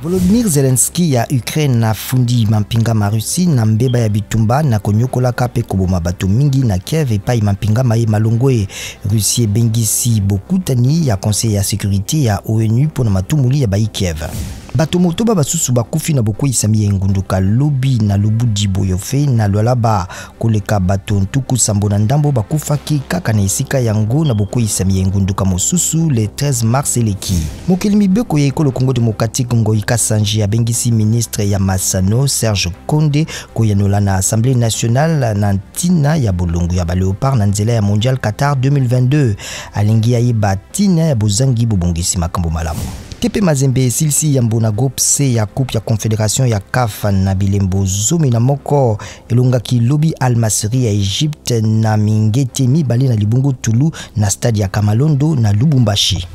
Volodymyr Zelensky ya Ukraine na fundi mampinga marusi na mbeba ya bitumba na konyokola kape koboma bato mingi na Kiev epai mampinga maye malongwe. Russie bengisi bokutani ya conseil ya sécurité ya ONU pona matumuli ya bai Kiev. Bato motoba basusu bakufi na boko isami engunduka lobi na lubudi boyofe na lwalaba koleka bato ntuku sambo na ndambo bakufaki kaka na esika yango na boko isami engunduka mosusu le 13 mars eleki. Mokeli mibeko ya ekolo Congo Démocratique Ngoi Kasanji abengisi ministre ya Masano Serge Konde koyanola na Assemblée nationale na ntina ya bolongo ya Léopard na nzela ya Mondial Qatar 2022 alingi ya iba tina ya bozangi bobongisi makambo malamu. Tepe Mazembe silsi ya mbona groupe C ya coupe ya confédération ya CAF na bilembo zomi na moko elongaki lobi Al Masry ya Egypte na mingete mibale na libungu Tulu na stade ya Kamalondo na Lubumbashi.